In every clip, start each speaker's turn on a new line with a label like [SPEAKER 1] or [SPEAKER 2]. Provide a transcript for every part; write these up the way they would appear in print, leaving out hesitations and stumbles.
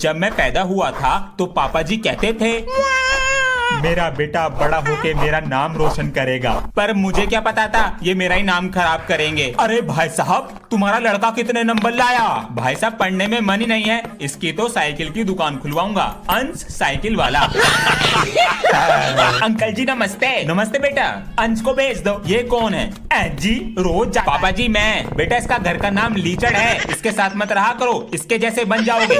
[SPEAKER 1] जब मैं पैदा हुआ था तो पापा जी कहते थे मेरा बेटा बड़ा होके मेरा नाम रोशन करेगा, पर मुझे क्या पता था ये मेरा ही नाम खराब करेंगे। अरे भाई साहब, तुम्हारा लड़का कितने नंबर लाया? भाई साहब, पढ़ने में मन ही नहीं है, इसकी तो साइकिल की दुकान खुलवाऊंगा, अंश साइकिल वाला। अंकल जी नमस्ते। नमस्ते बेटा, अंश को भेज दो। ये कौन है जी? रोज पापा जी मैं। बेटा इसका घर का नाम लीचड़ है, इसके साथ मत रहा करो, इसके जैसे बन जाओगे।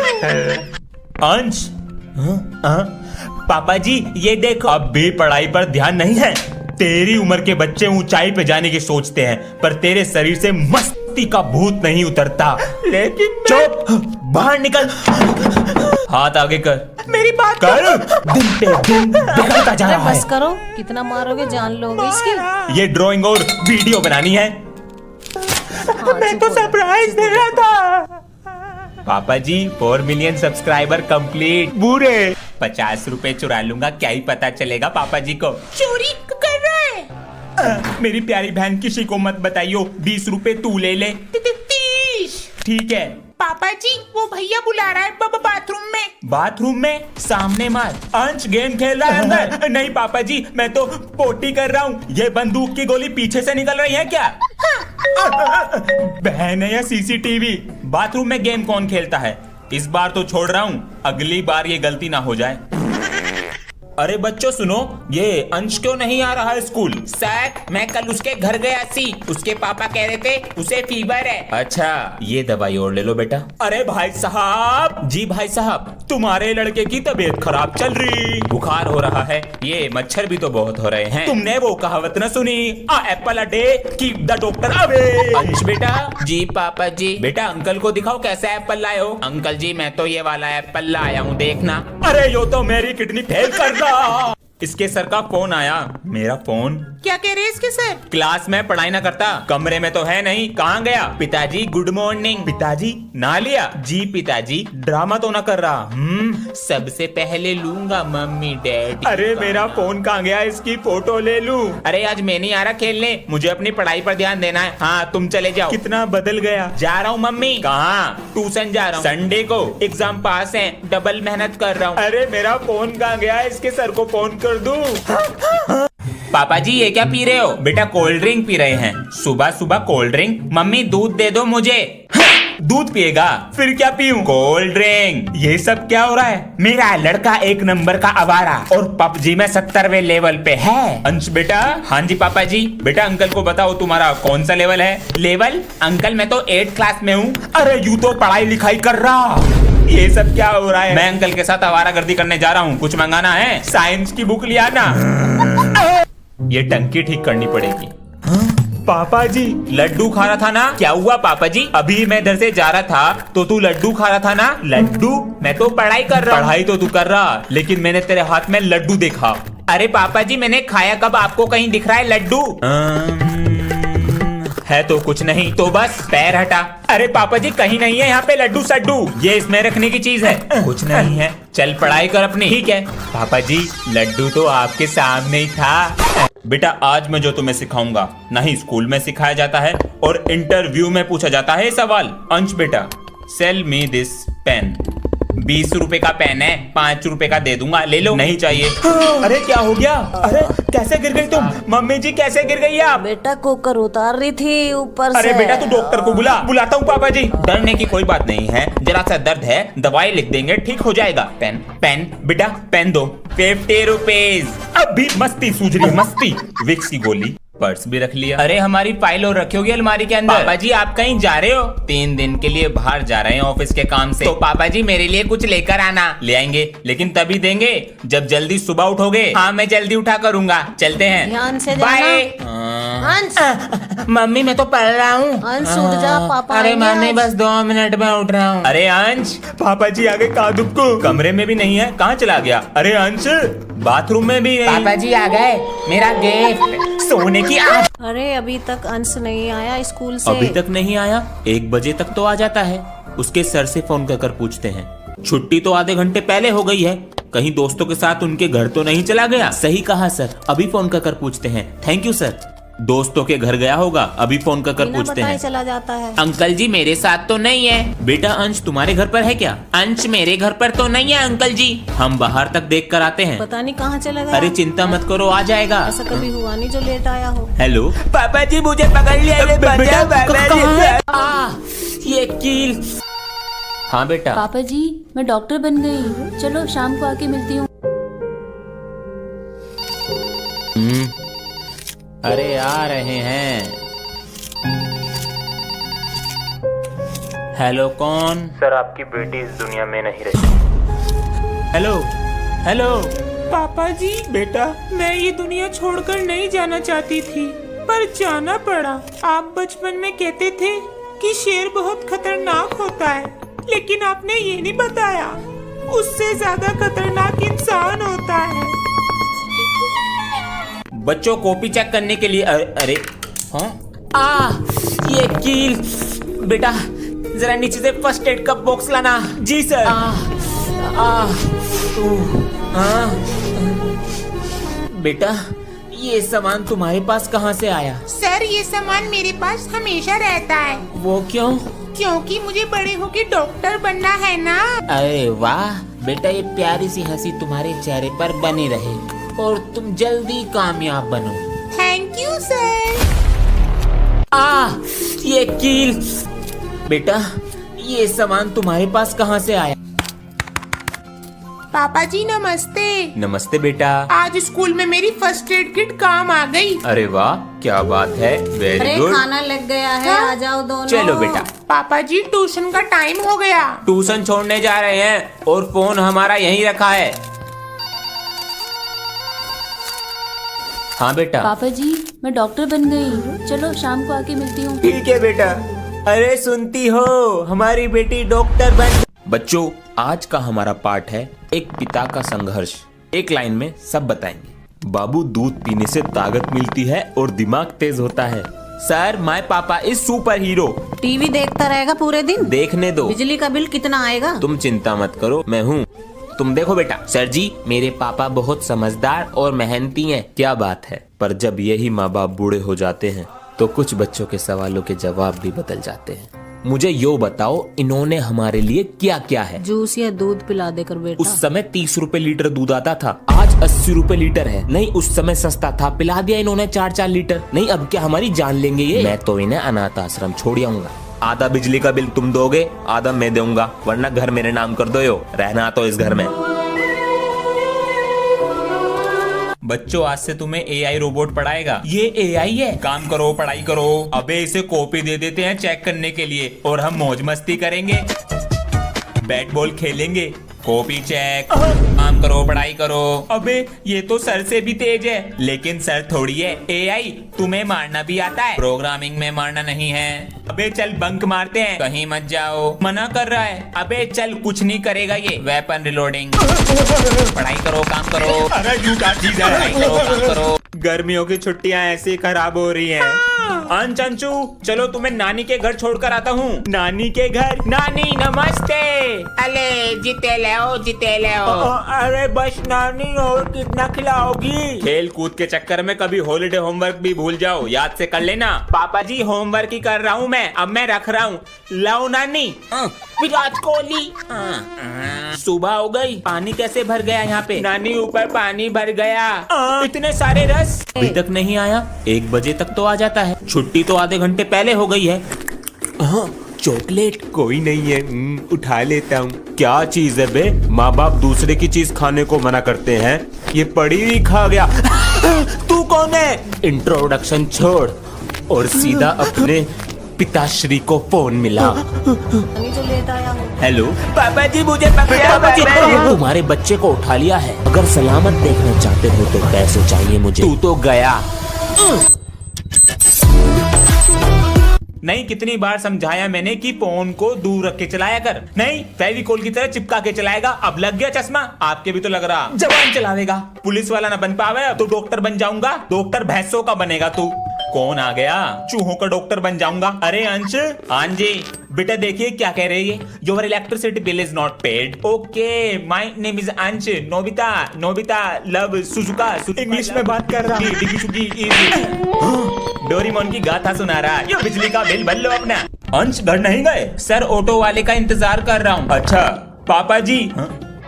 [SPEAKER 1] अंश पापा जी ये देखो। अब भी पढ़ाई पर ध्यान नहीं है? तेरी उम्र के बच्चे ऊंचाई पे जाने की सोचते हैं, पर तेरे शरीर से मस्ती का भूत नहीं उतरता। लेकिन चुप, बाहर निकल, हाथ आगे कर, मेरी बात कर। दिन पे दिन बिगड़ता जा रहा है।
[SPEAKER 2] बस करो, कितना मारोगे जान लोगे इसकी।
[SPEAKER 1] ये ड्राइंग और वीडियो बनानी है। मैं तो सरप्राइज दे रहा था। पापा जी 4 मिलियन सब्सक्राइबर कंप्लीट। बुरे 50 रुपए चुरा लूंगा, क्या ही पता चलेगा पापा जी को। चोरी कर रहा है। मेरी प्यारी बहन, किसी को मत बताइयो, 20 रुपए तू ले ले। 30। ठीक है
[SPEAKER 3] पापा जी, वो भैया बुला रहा है बाथरूम में।
[SPEAKER 1] बाथरूम में? सामने मार। अंश गेम खेल रहा है अंदर। नहीं पापा जी, मैं तो पोटी कर रहा हूँ। ये बंदूक की गोली पीछे से निकल रही है क्या? बहन है या सीसीटीवी? बाथरूम में गेम कौन खेलता है? इस बार तो छोड़ रहा हूँ, अगली बार ये गलती ना हो जाए। अरे बच्चों सुनो, ये अंश क्यों नहीं आ रहा है स्कूल?
[SPEAKER 3] सर, मैं कल उसके घर गया थी, उसके पापा कह रहे थे उसे फीवर है।
[SPEAKER 1] अच्छा, ये दवाई और ले लो बेटा। अरे भाई साहब। जी भाई साहब, तुम्हारे लड़के की तबीयत खराब चल रही, बुखार हो रहा है, ये मच्छर भी तो बहुत हो रहे हैं। तुमने वो कहावत न सुनी, a apple a day keep the doctor away. Ansh बेटा।
[SPEAKER 3] जी पापा जी।
[SPEAKER 1] बेटा अंकल को दिखाओ कैसा एप्पल लाए हो।
[SPEAKER 3] अंकल जी, मैं तो ये वाला एप्पल लाया हूँ, देखना।
[SPEAKER 1] अरे यो तो मेरी किडनी फेल कर रहा। इसके सर का फोन आया। मेरा फोन?
[SPEAKER 3] क्या कह रहे हैं इसके सर?
[SPEAKER 1] क्लास में पढ़ाई ना करता, कमरे में तो है नहीं, कहाँ गया?
[SPEAKER 3] पिताजी गुड मॉर्निंग।
[SPEAKER 1] पिताजी ना लिया? जी पिताजी। ड्रामा तो ना कर रहा?
[SPEAKER 3] सबसे पहले लूंगा मम्मी डैडी।
[SPEAKER 1] अरे मेरा फोन कहाँ गया, इसकी फोटो ले लूं।
[SPEAKER 3] अरे आज मैं नहीं आ रहा खेलने, मुझे अपनी पढ़ाई पर ध्यान देना है। हाँ तुम चले जाओ।
[SPEAKER 1] कितना बदल गया।
[SPEAKER 3] जा रहा हूँ मम्मी।
[SPEAKER 1] कहाँ?
[SPEAKER 3] ट्यूशन जा रहा हूँ।
[SPEAKER 1] संडे को?
[SPEAKER 3] एग्जाम पास है, डबल मेहनत कर रहा हूँ।
[SPEAKER 1] अरे मेरा फोन कहाँ गया, इसके सर को फोन कर दूं।
[SPEAKER 3] पापा जी ये क्या पी रहे हो?
[SPEAKER 1] बेटा कोल्ड ड्रिंक पी रहे हैं। सुबह सुबह कोल्ड ड्रिंक?
[SPEAKER 3] मम्मी दूध दे दो मुझे।
[SPEAKER 1] दूध पिएगा? फिर क्या पीऊं? Cold drink. ये सब क्या हो रहा है?
[SPEAKER 3] मेरा लड़का 1 नंबर का आवारा और पबजी में 70वें लेवल पे है।
[SPEAKER 1] अंश बेटा।
[SPEAKER 3] हाँ जी पापा जी।
[SPEAKER 1] बेटा अंकल को बताओ तुम्हारा कौन सा लेवल है?
[SPEAKER 3] लेवल? अंकल मैं तो 8th क्लास में हूँ।
[SPEAKER 1] अरे यू तो पढ़ाई लिखाई कर रहा। ये सब क्या हो रहा है? मैं अंकल के साथ आवारागर्दी करने जा रहा हूँ, कुछ मंगाना है? साइंस की बुक लिया ना। ये टंकी ठीक करनी पड़ेगी। पापा जी लड्डू खा रहा था ना?
[SPEAKER 3] क्या हुआ पापा जी?
[SPEAKER 1] अभी मैं इधर से जा रहा था तो तू लड्डू खा रहा था ना?
[SPEAKER 3] लड्डू? मैं तो पढ़ाई कर रहा हूँ।
[SPEAKER 1] पढ़ाई तो तू कर रहा, लेकिन मैंने तेरे हाथ में लड्डू देखा।
[SPEAKER 3] अरे पापा जी मैंने खाया कब? आपको कहीं दिख रहा है लड्डू?
[SPEAKER 1] है तो कुछ नहीं।
[SPEAKER 3] तो बस पैर हटा।
[SPEAKER 1] अरे पापा जी कहीं नहीं है यहाँ पे लड्डू सड्डू, ये इसमें रखने की चीज है।
[SPEAKER 3] कुछ नहीं है, चल पढ़ाई कर अपनी।
[SPEAKER 1] ठीक है पापा जी, लड्डू तो आपके सामने ही था। बेटा आज मैं जो तुम्हें सिखाऊंगा नहीं स्कूल में सिखाया जाता है और इंटरव्यू में पूछा जाता है सवाल। अंश बेटा, सेल मी दिस पेन।
[SPEAKER 3] 20 रुपए का पेन है, 5 रुपए का दे दूंगा, ले लो।
[SPEAKER 1] नहीं चाहिए। अरे क्या हो गया? अरे कैसे गिर गई तुम? मम्मी जी कैसे गिर गई आप?
[SPEAKER 2] बेटा कुकर उतार रही थी ऊपर से।
[SPEAKER 1] अरे बेटा तू डॉक्टर को बुलाता हूँ पापा जी।
[SPEAKER 3] डरने की कोई बात नहीं है, जरा सा दर्द है, दवाई लिख देंगे, ठीक हो जाएगा। पेन
[SPEAKER 1] बेटा पेन दो।
[SPEAKER 3] 50 रुपीज।
[SPEAKER 1] अभी मस्ती सूझ रही, मस्ती। विक्स की गोली, पर्स भी रख लिया।
[SPEAKER 3] अरे हमारी फाइल और रखी होगी अलमारी के अंदर। पापा जी आप कहीं जा रहे हो? 3 दिन के लिए बाहर जा रहे हैं ऑफिस के काम से। तो पापा जी मेरे लिए कुछ लेकर आना।
[SPEAKER 1] ले आएंगे, लेकिन तभी देंगे जब जल्दी सुबह उठोगे।
[SPEAKER 3] हाँ मैं जल्दी उठा करूंगा, चलते हैं।
[SPEAKER 2] ध्यान से
[SPEAKER 3] बाय।
[SPEAKER 2] अंश।
[SPEAKER 3] मम्मी मैं तो पढ़ रहा हूँ।
[SPEAKER 2] अंश उठ जा, पापा
[SPEAKER 3] अरे
[SPEAKER 2] आएंगे
[SPEAKER 3] मम्मी
[SPEAKER 2] आज।
[SPEAKER 3] बस 2 मिनट में उठ रहा हूँ।
[SPEAKER 1] अरे अंश, पापा जी आगे कादुब को कमरे में भी नहीं है, कहाँ चला गया? अरे अंश बाथरूम में भी नहीं।
[SPEAKER 3] पापा जी आ गए, मेरा गिफ्ट सोने की आँख।
[SPEAKER 2] अरे अभी तक अंश नहीं आया स्कूल से।
[SPEAKER 1] अभी तक नहीं आया? 1 बजे तक तो आ जाता है। उसके सर से फोन कर पूछते हैं। छुट्टी तो आधे घंटे पहले हो गई है, कहीं दोस्तों के साथ उनके घर तो नहीं चला गया? सही कहा सर, अभी फोन कर पूछते हैं। Thank you sir. दोस्तों के घर गया होगा, अभी फोन कर
[SPEAKER 2] बिना
[SPEAKER 1] पूछते
[SPEAKER 2] बताए
[SPEAKER 1] हैं।
[SPEAKER 2] चला जाता है।
[SPEAKER 3] अंकल जी मेरे साथ तो नहीं है।
[SPEAKER 1] बेटा अंश तुम्हारे घर पर है क्या?
[SPEAKER 3] अंश मेरे घर पर तो नहीं है अंकल जी।
[SPEAKER 1] हम बाहर तक देख कर आते हैं।
[SPEAKER 2] पता नहीं कहाँ चला गया।
[SPEAKER 1] अरे चिंता मत करो, आ जाएगा।
[SPEAKER 2] ऐसा कभी हुआ नहीं जो लेट आया हो।
[SPEAKER 1] हेलो
[SPEAKER 3] पापा जी मुझे पकड़ लिया। ये कील।
[SPEAKER 1] हाँ बेटा।
[SPEAKER 4] पापा जी मैं डॉक्टर बन गई, चलो शाम को आके मिलती हूँ।
[SPEAKER 1] अरे आ रहे हैं। हेलो कौन?
[SPEAKER 5] सर आपकी बेटी इस दुनिया में नहीं रही।
[SPEAKER 1] Hello hello.
[SPEAKER 3] पापा जी
[SPEAKER 1] बेटा
[SPEAKER 3] मैं ये दुनिया छोड़कर नहीं जाना चाहती थी, पर जाना पड़ा। आप बचपन में कहते थे कि शेर बहुत खतरनाक होता है, लेकिन आपने ये नहीं बताया उससे ज्यादा खतरनाक इंसान होता है।
[SPEAKER 1] बच्चों कॉपी चेक करने के लिए अरे हाँ
[SPEAKER 3] ये कील। बेटा जरा नीचे से फर्स्ट एड का बॉक्स लाना।
[SPEAKER 1] जी सर।
[SPEAKER 3] बेटा ये सामान तुम्हारे पास कहाँ से आया?
[SPEAKER 6] सर ये सामान मेरे पास हमेशा रहता है,
[SPEAKER 3] वो क्यों?
[SPEAKER 6] क्योंकि मुझे बड़े होके डॉक्टर बनना है ना।
[SPEAKER 3] अरे वाह बेटा, ये प्यारी सी हंसी तुम्हारे चेहरे पर बनी रहे और तुम जल्दी कामयाब बनो।
[SPEAKER 6] Thank you sir.
[SPEAKER 3] ये कील। बेटा ये सामान तुम्हारे पास कहाँ से आया?
[SPEAKER 6] पापा जी नमस्ते।
[SPEAKER 1] नमस्ते बेटा।
[SPEAKER 6] आज स्कूल में मेरी फर्स्ट एड किट काम आ गई।
[SPEAKER 1] अरे वाह क्या बात है, वेरी
[SPEAKER 2] अरे
[SPEAKER 1] गुड।
[SPEAKER 2] खाना लग गया है,
[SPEAKER 6] हाँ?
[SPEAKER 2] आ जाओ दोनों।
[SPEAKER 1] चलो बेटा।
[SPEAKER 6] पापा जी ट्यूशन का टाइम हो गया।
[SPEAKER 1] ट्यूशन छोड़ने जा रहे हैं और फोन हमारा यहीं रखा है। हाँ बेटा।
[SPEAKER 4] पापा जी मैं डॉक्टर बन गई, चलो शाम को आके मिलती हूँ।
[SPEAKER 1] ठीक है बेटा। अरे सुनती हो, हमारी बेटी डॉक्टर बन। बच्चों आज का हमारा पाठ है एक पिता का संघर्ष। एक लाइन में सब बताएंगे। बाबू दूध पीने से ताकत मिलती है और दिमाग तेज होता है। सर माय पापा इज सुपर हीरो।
[SPEAKER 2] टीवी देखता रहेगा पूरे दिन,
[SPEAKER 1] देखने दो।
[SPEAKER 2] बिजली का बिल कितना आएगा?
[SPEAKER 1] तुम चिंता मत करो, मैं हूँ। तुम देखो बेटा। सर जी मेरे पापा बहुत समझदार और मेहनती हैं। क्या बात है, पर जब यही माँ बाप बूढ़े हो जाते हैं तो कुछ बच्चों के सवालों के जवाब भी बदल जाते हैं। मुझे यो बताओ इन्होंने हमारे लिए क्या क्या है?
[SPEAKER 2] जूस या दूध पिला देकर बेटा।
[SPEAKER 1] उस समय 30 रुपए लीटर दूध आता था, आज 80 रुपए लीटर है। नहीं उस समय सस्ता था, पिला दिया इन्होंने 4-4 लीटर। नहीं अब क्या हमारी जान लेंगे ये? मैं तो इन्हें अनाथ आश्रम छोड़ आऊंगा। आधा बिजली का बिल तुम दोगे, आधा मैं दूंगा, वरना घर मेरे नाम कर दो। यो रहना तो इस घर में। बच्चों आज से तुम्हें एआई रोबोट पढ़ाएगा।
[SPEAKER 3] ये एआई है?
[SPEAKER 1] काम करो, पढ़ाई करो। अबे इसे कॉपी दे देते हैं चेक करने के लिए और हम मौज मस्ती करेंगे, बैट बॉल खेलेंगे। कॉपी चेक, काम करो, पढ़ाई करो। अबे ये तो सर से भी तेज है। लेकिन सर थोड़ी है। एआई तुम्हें मारना भी आता है, प्रोग्रामिंग में मारना नहीं है। अबे चल बंक मारते हैं, कहीं मत जाओ। मना कर रहा है। अबे चल कुछ नहीं करेगा ये। Weapon reloading. पढ़ाई करो, काम करो। अरे झूठा चीज है। पढ़ाई करो, काम करो। गर्मियों की छुट्टियां ऐसे खराब हो रही हैं। अंशु चलो तुम्हें नानी के घर छोड़कर आता हूँ। नानी के घर?
[SPEAKER 3] नानी नमस्ते। अले जीते ले
[SPEAKER 1] अरे बस नानी, और कितना खिलाओगी? खेल कूद के चक्कर में कभी हॉलिडे होमवर्क भी भूल जाओ, याद से कर लेना। पापा जी होमवर्क ही कर रहा हूँ मैं, अब मैं रख रहा हूँ। लाओ नानी।
[SPEAKER 3] विराट कोहली।
[SPEAKER 1] सुबह हो गई, पानी कैसे भर गया यहाँ पे? नानी ऊपर पानी भर गया। इतने सारे रस अभी तक नहीं आया? 1 बजे तक तो आ जाता है। छुट्टी तो आधे घंटे पहले हो गई है। चॉकलेट कोई नहीं है, उठा लेता हूँ। क्या चीज है बे? माँ बाप दूसरे की चीज खाने को मना करते हैं, ये पड़ी हुई खा गया। तू कौन है? इंट्रोडक्शन छोड़ और सीधा अपने पिताश्री को फोन मिला।
[SPEAKER 2] नहीं जो लेट आया हो।
[SPEAKER 1] हेलो
[SPEAKER 3] पापा जी मुझे पकड़ा।
[SPEAKER 1] तुम्हारे बच्चे को उठा लिया है। अगर सलामत देखना चाहते हो तो पैसे चाहिए मुझे। तू तो गया। नहीं कितनी बार समझाया मैंने कि फोन को दूर रख के चलाया कर। नहीं फेविकोल की तरह चिपका के चलाएगा। अब लग गया चश्मा? आपके भी तो लग रहा।
[SPEAKER 3] जवान चलावेगा।
[SPEAKER 1] पुलिस वाला ना बन पावे तो डॉक्टर बन जाऊंगा। डॉक्टर भैंसों का बनेगा तू। कौन आ गया? चूहों का डॉक्टर बन जाऊंगा। अरे अंश, आंजे बेटा देखिए क्या कह रही है। Your electricity bill is not paid. Okay, my name is Ansh. Nobita, Nobita love Suzuka. English में बात कर रहा हूँ। डोरेमोन की गाथा सुना रहा। ये बिजली का बिल भर लो अपना। अंश घर नहीं गए? सर ऑटो वाले का इंतजार कर रहा हूँ। अच्छा पापा जी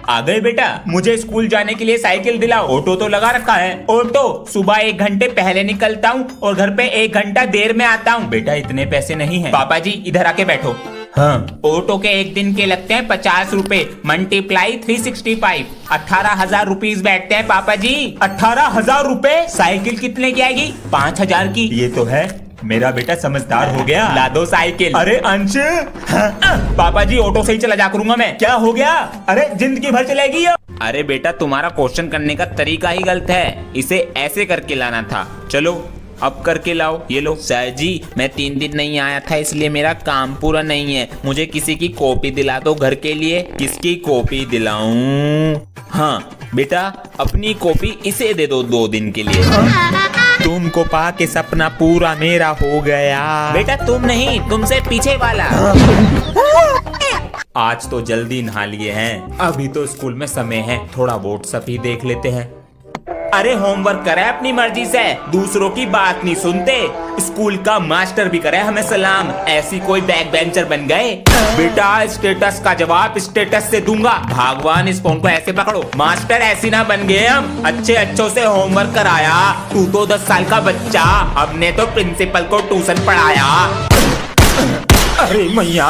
[SPEAKER 1] आ गए बेटा? मुझे स्कूल जाने के लिए साइकिल दिलाओ। ऑटो तो लगा रखा है। ऑटो सुबह 1 घंटे पहले निकलता हूँ और घर पे 1 घंटा देर में आता हूँ। बेटा इतने पैसे नहीं है। पापा जी इधर आके बैठो। हाँ, ऑटो के 1 दिन के लगते हैं 50 रुपए, मल्टीप्लाई 365, 18,000 रुपीज बैठते हैं पापा जी। 18,000 रुपए? साइकिल कितने की आएगी? 5,000 की। ये तो है, मेरा बेटा समझदार हो गया। ला दो साइकिल। अरे अंश, पापा जी ऑटो से ही चला जा करूंगा मैं। क्या हो गया? अरे जिंदगी भर चलेगी। अरे बेटा तुम्हारा क्वेश्चन करने का तरीका ही गलत है। इसे ऐसे करके लाना था। चलो अब करके लाओ। ये लो। सर जी मैं 3 दिन नहीं आया था इसलिए मेरा काम पूरा नहीं है। मुझे किसी की कॉपी दिला दो घर के लिए। किसकी कॉपी दिलाऊं? हाँ बेटा अपनी कॉपी इसे दे दो 2 दिन के लिए। तुमको पा के सपना पूरा मेरा हो गया। बेटा तुम नहीं, तुमसे पीछे वाला। आज तो जल्दी नहा लिए हैं। अभी तो स्कूल में समय है, थोड़ा व्हाट्सएप ही देख लेते हैं। अरे होमवर्क करे अपनी मर्जी से, दूसरों की बात नहीं सुनते। स्कूल का मास्टर भी करे हमें सलाम। ऐसी कोई बैक बेंचर बन गए? बेटा स्टेटस का जवाब स्टेटस से दूंगा। भगवान इस फोन को ऐसे पकड़ो। मास्टर ऐसी ना बन गए हम। अच्छे अच्छों से होमवर्क कराया। तू तो 10 साल का बच्चा, हमने तो प्रिंसिपल को ट्यूशन पढ़ाया। अरे मैया